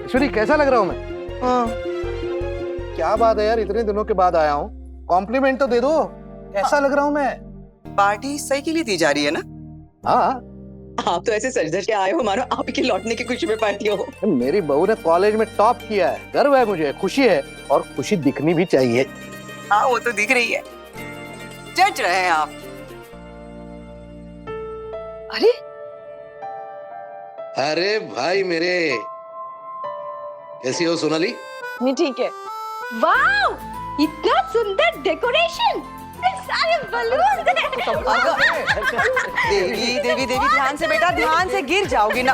ईश्वरी कैसा लग रहा हूँ मैं? हाँ। क्या बात है यार, इतने दिनों के बाद आया हूँ, कॉम्प्लीमेंट तो दे दो। कैसा लग रहा हूँ मैं? पार्टी सही के लिए दी जा रही है ना? हाँ। आप तो ऐसे सज धज के आए हो मानो आपके लौटने की खुशी में पार्टी हो। मेरी बहू ने कॉलेज में टॉप किया है, गर्व है मुझे, खुशी है, और खुशी दिखनी भी चाहिए। हाँ वो तो दिख रही है। जज रहे हैं आप। अरे अरे भाई मेरे, कैसी हो सोनाली? नहीं ठीक है। वाओ, इतना सुंदर डेकोरेशन, सारे बलून। देवी देवी देवी ध्यान से बेटा, ध्यान से, गिर जाओगी ना।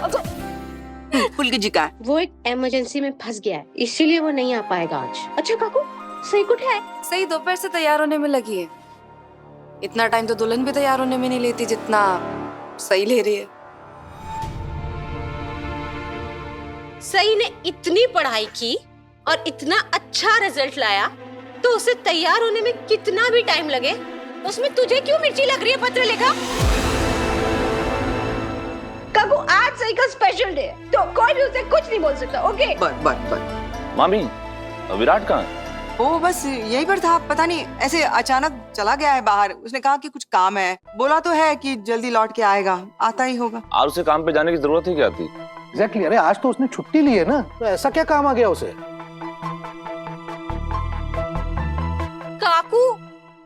पुलकी जी का वो एक इमरजेंसी में फंस गया है, इसीलिए वो नहीं आ पाएगा आज। अच्छा काकू, सही कुछ है? सही दोपहर से तैयार होने में लगी है। इतना टाइम तो दुल्हन भी तैयार होने में नहीं लेती जितना सही ले रही है। सही ने इतनी पढ़ाई की और इतना अच्छा रिजल्ट लाया, तो उसे तैयार होने में कितना भी टाइम लगे, उसमें तुझे क्यों मिर्ची लग रही है पत्र लेखा? काकू आज सही का स्पेशल डे है, तो कोई भी उसे कुछ नहीं बोल सकता। ओके बस मामी, विराट कहाँ है? वो बस यहीं पर था, पता नहीं ऐसे अचानक चला गया है बाहर। उसने कहा कि कुछ काम है, बोला तो है कि जल्दी लौट के आएगा, आता ही होगा। और उसे काम पे जाने की जरूरत ही क्या थी? एग्जैक्टली। अरे आज तो उसने छुट्टी ली है ना, तो ऐसा क्या काम आ गया उसे? काकू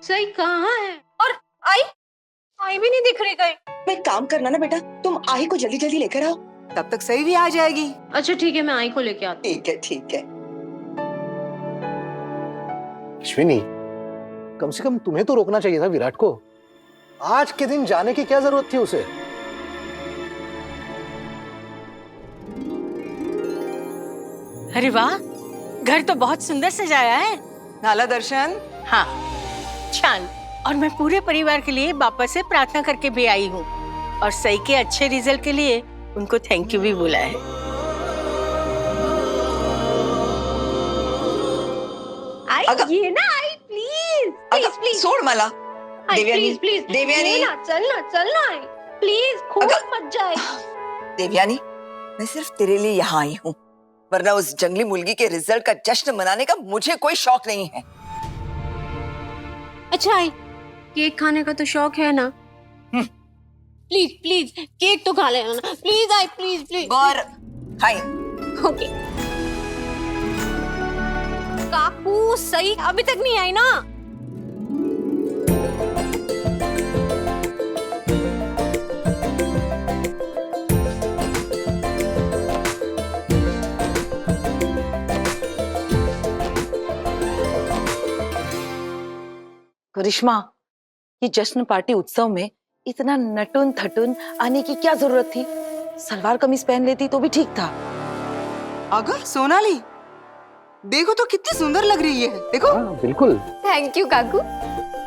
सही कहाँ है? और आई भी नहीं दिख रही कहीं। मैं काम करना ना बेटा, तुम आई को जल्दी जल्दी लेकर आओ। तब तक सही भी आ जाएगी। अच्छा ठीक है, मैं आई को लेके आती ठीक है ठीक है। अश्विनी, कम से कम तुम्हें तो रोकना चाहिए था विराट को। आज के दिन जाने की क्या जरूरत थी उसे? अरे वाह, घर तो बहुत सुंदर सजाया है। नाला दर्शन। हाँ छान। और मैं पूरे परिवार के लिए बापा से प्रार्थना करके भी आई हूँ, और सही के अच्छे रिजल्ट के लिए उनको थैंक यू भी बोला है। ये ना आई प्लीज प्लीज प्लीज छोड़ माला। देवयानी, प्लीज देवयानी चलना आई प्लीज, खूब मत जाए। देवयानी, मैं सिर्फ तेरे लिए यहाँ आई हूँ, वरना उस जंगली मुर्गी के रिजल्ट का जश्न मनाने का मुझे कोई शौक नहीं है। अच्छा आई, केक खाने का तो शौक है ना? प्लीज प्लीज केक तो खा लेना ना, प्लीज आई, प्लीज प्लीज। गौर खाए। ओके। काकू सही अभी तक नहीं आई ना? करिश्मा, ये जश्न पार्टी उत्सव में इतना नटुन थटुन आने की क्या जरूरत थी? सलवार कमीज पहन लेती तो भी ठीक था। अगर सोनाली, देखो तो कितनी सुंदर लग रही है, देखो। हाँ, बिल्कुल। थैंक यू काकू।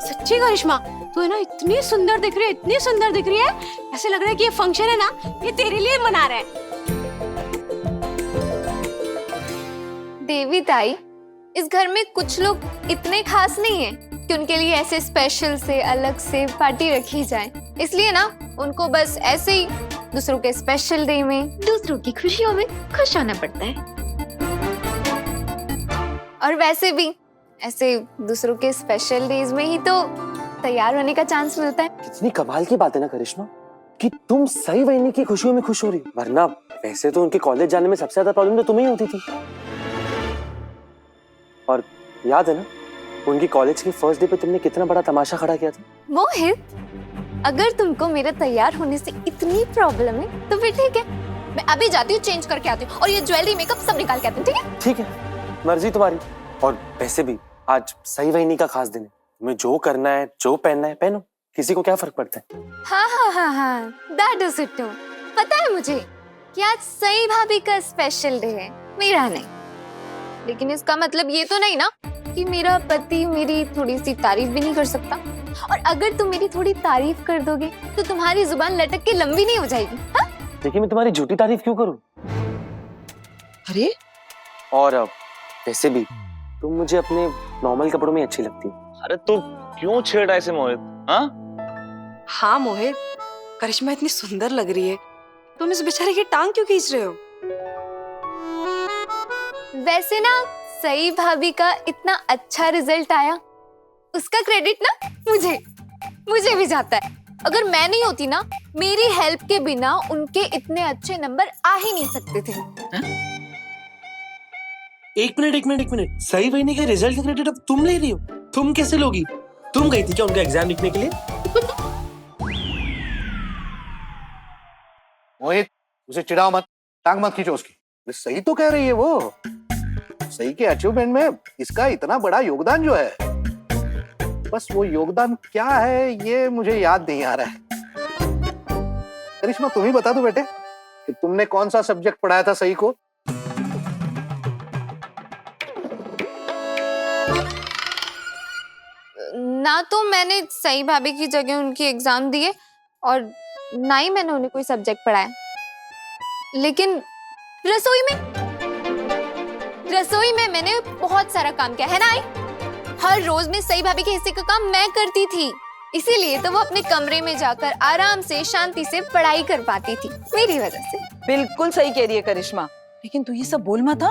सच्ची करिश्मा, तू है ना इतनी सुंदर दिख रही है, इतनी सुंदर दिख रही है, ऐसे लग रहा है कि ये फंक्शन है ना, ये तेरे लिए मना रहा है। देवी ताई, इस घर में कुछ लोग इतने खास नहीं हैं कि उनके लिए ऐसे स्पेशल से अलग से पार्टी रखी जाए, इसलिए ना उनको बस ऐसे ही दूसरों के स्पेशल डे में, दूसरों की खुशियों में खुश होना पड़ता है। और वैसे भी ऐसे दूसरों के स्पेशल डेज में ही तो तैयार होने का चांस मिलता है। कितनी कमाल की बात है ना करिश्मा, कि तुम सही वहीनी की खुशियों में खुश हो रही, वरना वैसे तो उनके कॉलेज जाने में सबसे ज्यादा प्रॉब्लम तो तुम्हें ही होती थी। और याद है ना, उनकी कॉलेज की फर्स्ट डे पे तुमने कितना बड़ा तमाशा खड़ा किया था। मोहित, अगर तुमको मेरे तैयार होने से इतनी प्रॉब्लम है तो फिर ठीक है, मैं अभी जाती हूँ, चेंज करके आती हूँ और ये ज्वेलरी मेकअप सब निकाल के आती हूँ। ठीक है? ठीक है, मर्जी तुम्हारी। और वैसे भी आज सही वहीनी का खास दिन है, तुम्हें जो करना है, जो पहनना है पहनो, किसी को क्या फर्क पड़ता है। हाँ, दैट इज इट। पता है मुझे कि आज सही भाभी का स्पेशल डे है, मेरा नहीं। लेकिन इसका मतलब ये तो नहीं ना कि मेरा पति मेरी थोड़ी सी तारीफ भी नहीं कर सकता। और अगर तुम मेरी थोड़ी तारीफ कर दोगे तो तुम्हारी जुबान लटक के लंबी नहीं हो जाएगी। हाँ? देखिए, मैं तुम्हारी झूठी तारीफ क्यों करूं? अरे और वैसे भी तुम मुझे अपने नॉर्मल कपड़ों में अच्छी लगती हो। अरे तू क्यों छेड़ा ऐसे मोहित? हाँ हाँ मोहित, करिश्मा इतनी सुंदर लग रही है, तुम इस बेचारे की टांग क्यों खींच रहे हो? वैसे ना सई भाभी का इतना अच्छा रिजल्ट आया, उसका क्रेडिट ना मुझे भी जाता है। अगर मैं नहीं होती ना, मेरी हेल्प के बिना उनके इतने अच्छे नंबर आ ही नहीं सकते थे। एक मिनट, सही बहनी के रिजल्ट का क्रेडिट अब तुम ले रही हो? तुम कैसे लोगी? तुम गई थी क्या उनका एग्जाम लिखने के लिए? मोहित, उसे चिढ़ाओ मत, टांग मत खींचो उसकी। सही तो कह रही है वो। सही के अचीवमेंट में इसका इतना बड़ा योगदान जो है, बस वो योगदान क्या है ये मुझे याद नहीं आ रहा है। करिश्मा, तुम ही बता दो बेटे कि तुमने कौन सा सब्जेक्ट पढ़ाया था सही को? ना तो मैंने सई भाभी की जगह उनकी एग्जाम दिए और ना ही मैंने उन्हें कोई सब्जेक्ट पढ़ाया, लेकिन रसोई में मैंने बहुत सारा काम किया है ना। हर रोज में सई भाभी के हिस्से का काम मैं करती थी, इसीलिए तो वो अपने कमरे में जाकर आराम से शांति से पढ़ाई कर पाती थी, मेरी वजह से। बिल्कुल सही कह रही है करिश्मा, लेकिन तू ये सब बोल मत था,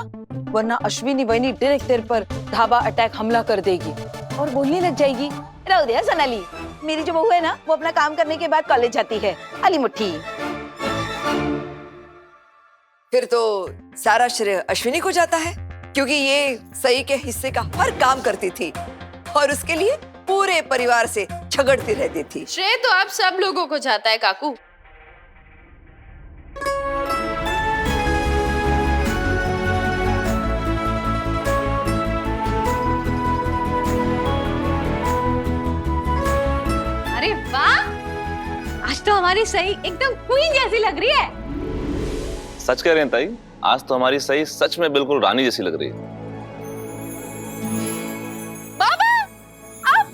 वरना अश्विनी बहनी डायरेक्ट तेरे पर धाबा अटैक हमला कर देगी और बोलने लग जाएगी, रहो दे सोनाली, मेरी जो बहू है ना वो अपना काम करने के बाद कॉलेज जाती है, अली मुट्ठी। फिर तो सारा श्रेय अश्विनी को जाता है, क्योंकि ये सई के हिस्से का हर काम करती थी और उसके लिए पूरे परिवार से झगड़ती रहती थी। श्रेय तो आप सब लोगों को जाता है काकू। अरे वाह, आज तो हमारी सही एकदम क्वीन जैसी लग रही है। सच कह रहे हैं ताई, आज तो हमारी सही सच में बिल्कुल रानी जैसी लग रही है। बाबा आप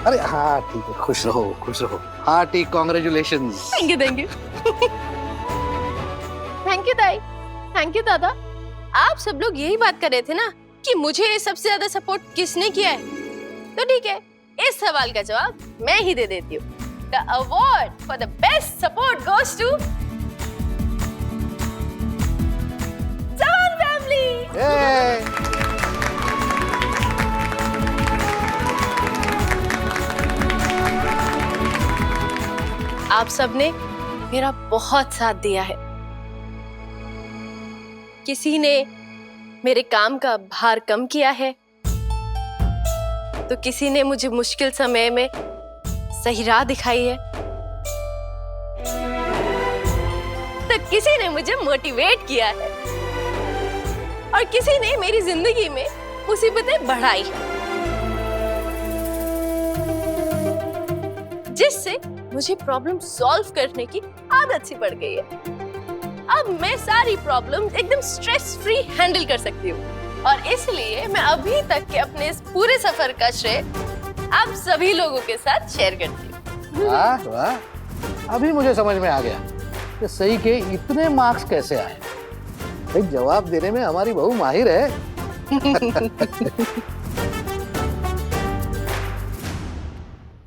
अरे हाँ ठीक है, खुश रहो। Hearty congratulations. थैंक यू ताई, थैंक यू दादा। आप सब लोग यही बात कर रहे थे ना कि मुझे सबसे ज्यादा सपोर्ट किसने किया है, तो ठीक है, इस सवाल का जवाब मैं ही दे देती हूँ। The award for the best support goes to Sawan family. आप सबने मेरा बहुत साथ दिया है। किसी ने मेरे काम का भार कम किया है, तो किसी ने मुझे मुश्किल समय में सही राह दिखाई है, तो किसी ने मुझे मोटिवेट किया है और किसी ने मेरी जिंदगी में मुसीबतें बढ़ाई है, जिससे मुझे प्रॉब्लम सॉल्व करने की आदत सी पड़ गई है। अब मैं सारी प्रॉब्लम्स एकदम स्ट्रेस फ्री हैंडल कर सकती हूँ और इसलिए मैं अभी तक के अपने इस पूरे सफर का श्रेय आप सभी लोगों के साथ शेयर करती हूँ। वाह वाह, अभी मुझे समझ में आ गया कि सही के इतने मार्क्स कैसे आए। भाई जवाब देने में हमारी बहू माहिर है।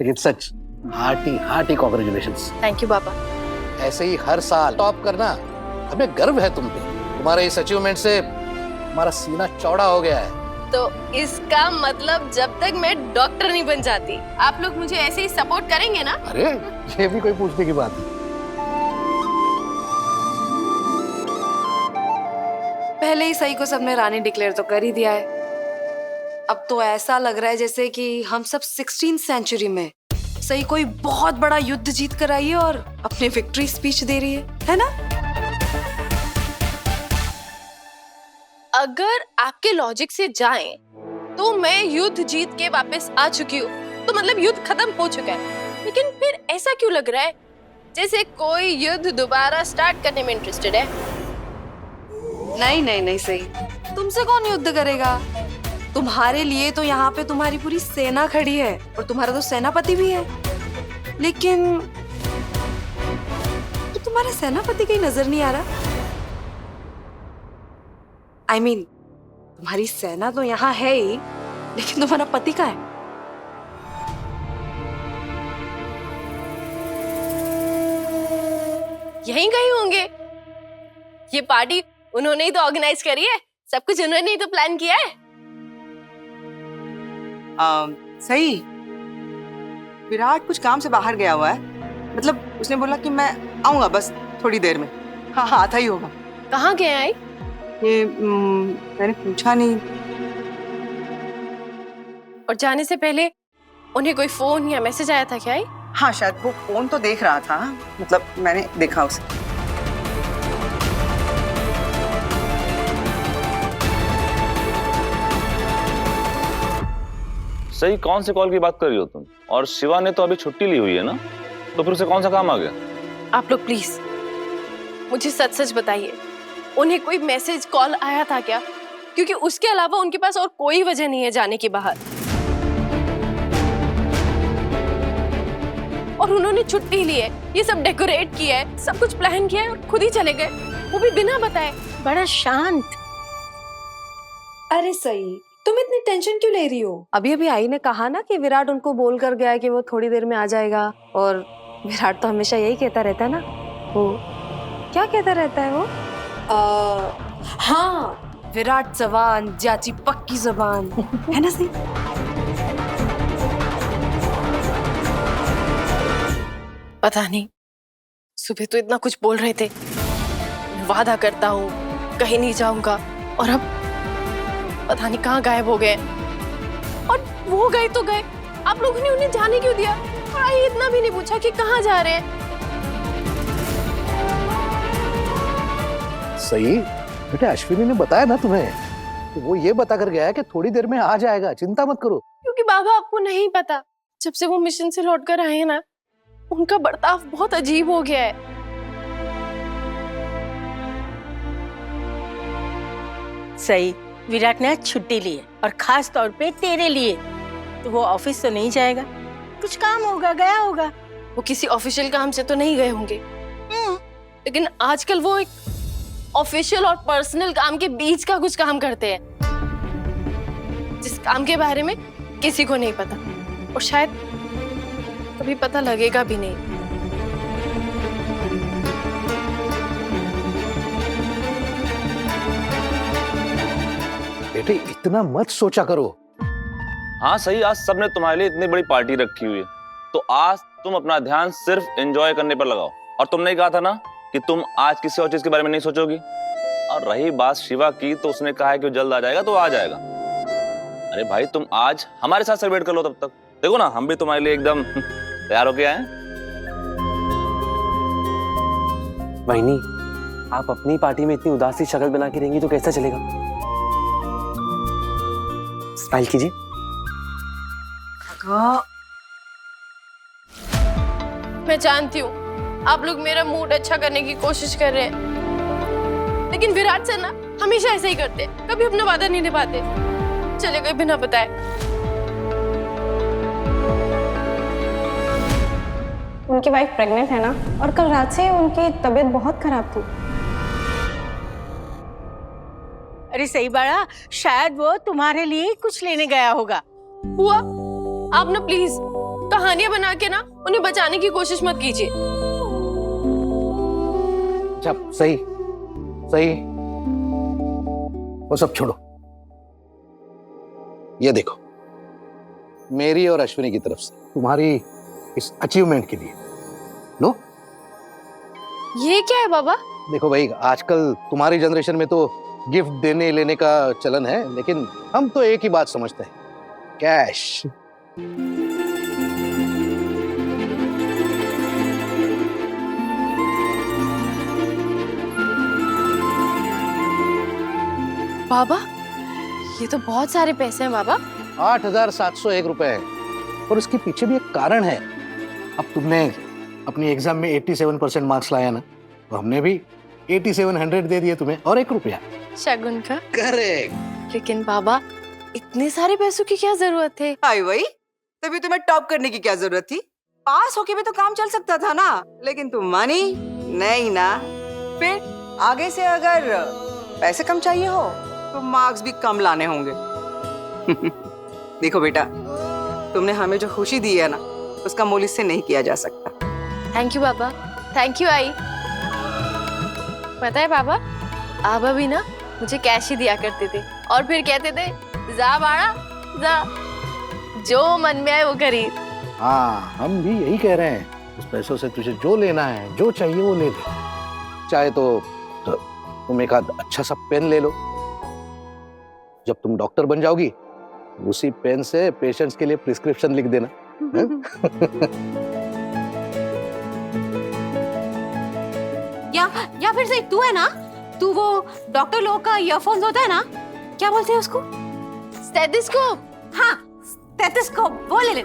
लेकिन सच हार्टी कॉन्ग्रेचुलेशंस। थैंक यू बाबा। ऐसे ही हर साल टॉप करना, हमें गर्व है तुम पे। तुम्हारे इस अचीवमेंट से हमारा सीना चौड़ा हो गया है। तो इसका मतलब जब तक मैं डॉक्टर नहीं बन जाती, आप लोग मुझे ऐसे ही सपोर्ट करेंगे ना? अरे ये भी कोई पूछने की बात नहीं। पहले ही सही को सबने रानी डिक्लेयर तो कर ही दिया है। अब तो ऐसा लग रहा है जैसे कि हम सब 16th सेंचुरी में सही कोई बहुत बड़ा युद्ध जीत कर आई है और अपने विक्ट्री स्पीच दे रही है ना? अगर आपके लॉजिक से जाएं, तो मैं युद्ध जीत के वापस आ चुकी हूँ, तो मतलब युद्ध खत्म हो चुका है। लेकिन फिर ऐसा क्यों लग रहा है जैसे कोई युद्ध दोबारा स्टार्ट करने में इंटरेस्टेड है? नहीं सही, तुमसे कौन युद्ध करेगा? तुम्हारे लिए तो यहाँ पे तुम्हारी पूरी सेना खड़ी है और तुम्हारा तो सेनापति भी है। लेकिन तो तुम्हारा सेनापति कहीं नजर नहीं आ रहा। I mean, तुम्हारी सेना तो यहाँ है ही, लेकिन तुम्हारा पति कहाँ है? यहीं कहीं होंगे। ये पार्टी उन्होंने ही तो ऑर्गेनाइज करी है, सब कुछ उन्होंने ही तो प्लान किया है। सही, विराट कुछ काम से बाहर गया हुआ है, मतलब उसने बोला कि मैं आऊंगा बस थोड़ी देर में। हाँ हाँ, आता ही होगा। कहाँ गए आई? ये मैंने पूछा नहीं। और जाने से पहले उन्हें कोई फोन या मैसेज आया था क्या? हाँ, शायद वो फोन तो देख रहा था, मतलब मैंने देखा उसे। सही कौन से कॉल की बात कर रही हो तुम? और शिवा ने तो अभी छुट्टी ली हुई है ना, तो फिर उसे कौन सा काम आ गया? आप लोग प्लीज मुझे सच सच बताइए, उन्हें कोई मैसेज कॉल आया था क्या? क्योंकि उसके अलावा उनके पास और कोई वजह नहीं है जाने की बाहर। और उन्होंने छुट्टी ली है, ये सब डेकोरेट किया है, सब कुछ प्लान किया है और खुद ही चले गए, वो भी बिना बताए। बड़ा शांत। अरे सही, तुम इतनी टेंशन क्यों ले रही हो? अभी अभी आई ने कहा ना कि विराट उनको बोल कर गया है कि वो थोड़ी देर में आ जाएगा। और विराट तो हमेशा यही कहता रहता है ना। वो क्या कहता रहता है वो? हाँ, विराट जवान जाची पक्की जबान है ना सही? पता नहीं, सुबह तो इतना कुछ बोल रहे थे, वादा करता हूँ कहीं नहीं जाऊंगा, और अब पता नहीं कहाँ गायब हो गए। और वो गए तो गए, आप लोगों ने उन्हें जाने क्यों दिया? और आई इतना भी नहीं पूछा कि कहाँ जा रहे हैं। सही बेटा, अश्विनी ने बताया ना तुम्हें, तो वो ये बता कर गया है कि थोड़ी देर में आ जाएगा, चिंता मत करो। क्योंकि बाबा आपको नहीं पता, जब से वो मिशन से लौट कर आए हैं ना, उनका बर्ताव बहुत अजीब हो गया है। सही, विराट ने आज छुट्टी ली है और खास तौर पे तेरे लिए। तो वो ऑफिस तो नहीं जाएगा, कुछ काम होगा, गया होगा। वो किसी ऑफिशियल काम से तो नहीं गए होंगे, लेकिन आजकल वो एक ऑफिशियल और पर्सनल काम के बीच का कुछ काम करते हैं, जिस काम के बारे में किसी को नहीं पता और शायद कभी पता लगेगा भी नहीं। बेटे इतना मत सोचा करो। हाँ सही, आज सबने तुम्हारे लिए इतनी बड़ी पार्टी रखी हुई है, तो आज तुम अपना ध्यान सिर्फ एंजॉय करने पर लगाओ। और तुमने ही कहा था ना कि तुम आज किसी और चीज के बारे में नहीं सोचोगी। और रही बात शिवा की, तो उसने कहा है कि वो जल्द आ जाएगा, तो आ जाएगा। अरे भाई, तुम आज हमारे साथ सेलिब्रेट कर लो, तब तक देखो ना हम भी तुम्हारे लिए एकदम तैयार होके आए। वहीनी, आप अपनी पार्टी में इतनी उदासी शक्ल बना के रहेंगी तो कैसा चलेगा? स्माइल कीजिए। मैं जानती हूँ आप लोग मेरा मूड अच्छा करने की कोशिश कर रहे हैं, लेकिन विराट सर ना हमेशा ऐसे ही करते, कभी अपना वादा नहीं निभाते, चले गए बिना बताए। उनकी वाइफ प्रेग्नेंट है ना, और कल रात से उनकी तबीयत बहुत खराब थी। अरे सही बाड़ा, शायद वो तुम्हारे लिए कुछ लेने गया होगा। हुआ, आप ना प्लीज कहानियां बना के ना उन्हें बचाने की कोशिश मत कीजिए। जब सही सही, वो सब छोड़ो, ये देखो मेरी और अश्विनी की तरफ से तुम्हारी इस अचीवमेंट के लिए लो। ये क्या है बाबा? देखो भाई, आजकल तुम्हारी जनरेशन में तो गिफ्ट देने लेने का चलन है, लेकिन हम तो एक ही बात समझते हैं, कैश। बाबा, ये तो बहुत सारे पैसे हैं बाबा। 8,701 रुपए है, और इसके पीछे भी एक कारण है। अब तुमने अपनी एग्जाम में 87% मार्क्स लाया ना, तो हमने भी 8700 दे दिए तुम्हें, और 1 रुपया। शगुन का? करेक्ट। लेकिन बाबा, इतने सारे पैसों की क्या जरूरत है? आई वही, तभी तुम्हें टॉप करने की क्या जरूरत थी? पास होके भी तो काम चल सकता था ना, लेकिन तुम मानी नहीं ना। फिर आगे से अगर पैसे कम चाहिए हो तो मार्क्स भी कम लाने होंगे। देखो बेटा, तुमने हमें जो खुशी दी है ना, उसका मोल इससे नहीं किया जा सकता। थैंक यू बाबा, थैंक यू आई। पता है पापा, आप अभी ना मुझे कैश ही दिया करते थे और फिर कहते थे जा बाड़ा जा, जो मन में आए वो खरीद। हाँ, हम भी यही कह रहे हैं, उस पैसों से तुझे जो लेना है, जो चाहिए वो ले ले। चाहे तो तुम एक आध अच्छा सा पेन ले लो, जब तुम डॉक्टर बन जाओगी उसी पेन से पेशेंट्स के लिए प्रिस्क्रिप्शन लिख देना। या फिर से तू है ना, तू वो डॉक्टर लोगों का ईयरफोन्स होता है ना, क्या बोलते हैं उसको? स्टेथोस्कोप। हाँ, स्टेथोस्कोप, वो ले ले।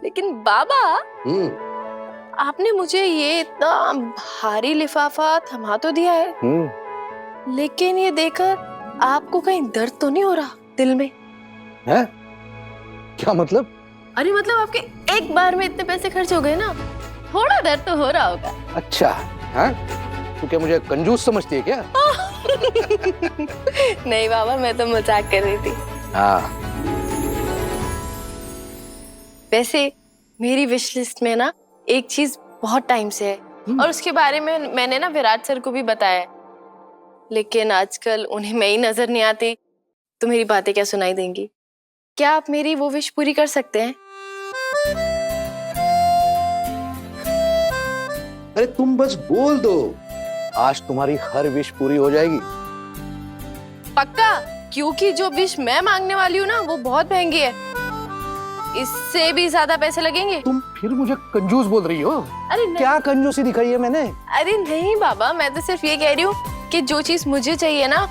लेकिन बाबा, आपने मुझे ये इतना भारी लिफाफा थमा तो दिया है, लेकिन ये देखकर आपको कहीं दर्द तो नहीं हो रहा दिल में? है? क्या मतलब? अरे मतलब आपके एक बार में इतने पैसे खर्च हो गए ना, थोड़ा दर्द तो हो रहा होगा। अच्छा, हाँ? तू क्या मुझे कंजूस समझती है क्या? नहीं बाबा, मैं तो मजाक कर रही थी। हाँ। वैसे मेरी विश लिस्ट में ना एक चीज बहुत टाइम से है और उसके बारे में मैंने ना विराट सर को भी बताया है, लेकिन आजकल उन्हें मैं ही नजर नहीं आती, तो मेरी बातें क्या सुनाई देंगी? क्या आप मेरी वो विश पूरी कर सकते हैं? अरे तुम बस बोल दो, आज तुम्हारी हर विश पूरी हो जाएगी। पक्का? क्योंकि जो विश मैं मांगने वाली हूँ ना वो बहुत महंगी है, इससे भी ज्यादा पैसे लगेंगे। तुम फिर मुझे कंजूस बोल रही हो? अरे नहीं। क्या कंजूसी दिखाई है मैंने? अरे नहीं बाबा, मैं तो सिर्फ ये कह रही हूँ कि जो चीज मुझे चाहिए ना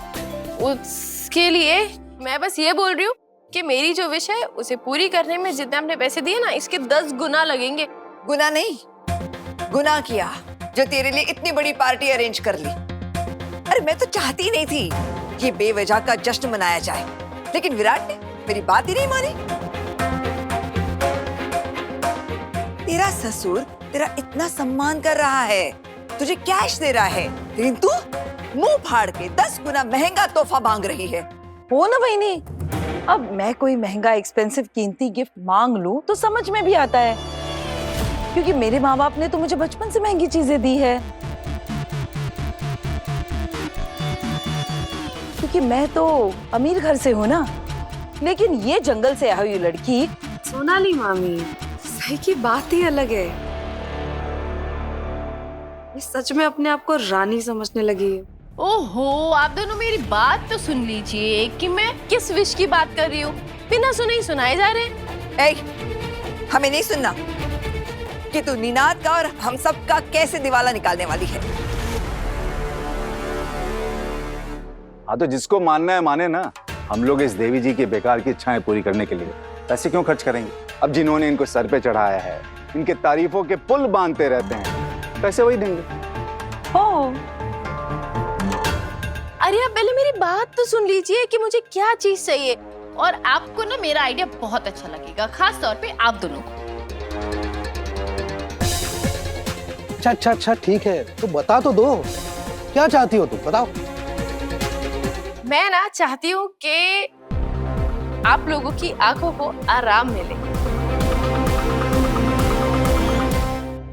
उसके लिए मैं बस ये बोल रही हूँ कि मेरी जो विश है उसे पूरी करने में जितने आपने पैसे दिए ना, इसके 10 गुना लगेंगे। गुना नहीं, गुनाह किया जो तेरे लिए इतनी बड़ी पार्टी अरेंज कर ली। अरे मैं तो चाहती नहीं थी कि बेवजह का जश्न मनाया जाए, लेकिन विराट ने मेरी बात ही नहीं मानी। तेरा ससुर तेरा इतना सम्मान कर रहा है, तुझे कैश दे रहा है, लेकिन तू मुंह फाड़ के 10 गुना महंगा तोहफा मांग रही है। हो ना बहनी, अब मैं कोई महंगा एक्सपेंसिव कीमती गिफ्ट मांग लूं तो समझ में भी आता है, क्योंकि मेरे माँ बाप ने तो मुझे बचपन से महंगी चीजें दी है। क्योंकि मैं तो अमीर घर से हूँ ना, लेकिन ये जंगल से आई हुई लड़की। सोनाली मामी, सही की बात ही अलग है, ये सच में अपने आप को रानी समझने लगी है। ओहो, आप दोनों मेरी बात तो सुन लीजिए कि मैं किस विश की बात कर रही हूँ। बिना सुने ही सुनाए जा रहे हैं। हमें नहीं सुनना कि तू नीनाद का और हम सब का कैसे दिवाला निकालने वाली है। हाँ तो जिसको मानना है माने ना। हम लोग इस देवी जी की बेकार की इच्छाएं पूरी करने के लिए पैसे क्यों खर्च करेंगे? अब जिन्होंने इनको सर पे चढ़ाया है, इनके तारीफों के पुल बांधते रहते हैं, पैसे वही देंगे। अरे आप पहले मेरी बात तो सुन लीजिए कि मुझे क्या चीज चाहिए, और आपको ना मेरा आइडिया बहुत अच्छा लगेगा, खास तौर पे आप दोनों को। अच्छा ठीक है, तो बता तो दो, क्या चाहती हो तुम, बताओ। मैं ना चाहती हूँ कि आप लोगों की आंखों को आराम मिले।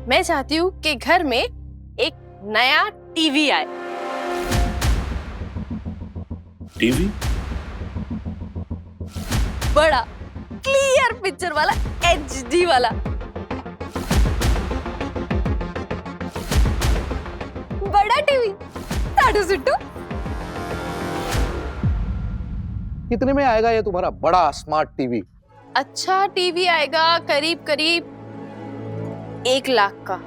मैं चाहती हूँ कि घर में एक नया टीवी आए। टीवी? बड़ा क्लियर पिक्चर वाला, HD वाला। बड़ा टीवी, साडू सुट्टू। कितने में आएगा ये तुम्हारा बड़ा स्मार्ट टीवी? अच्छा टीवी आएगा करीब करीब 1 लाख का।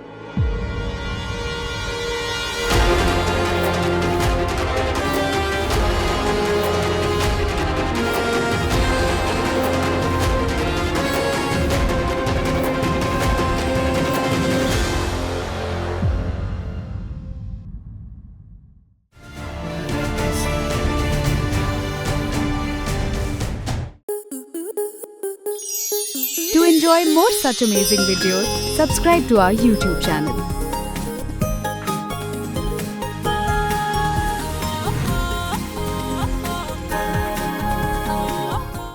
To enjoy more such amazing videos, subscribe to our YouTube channel.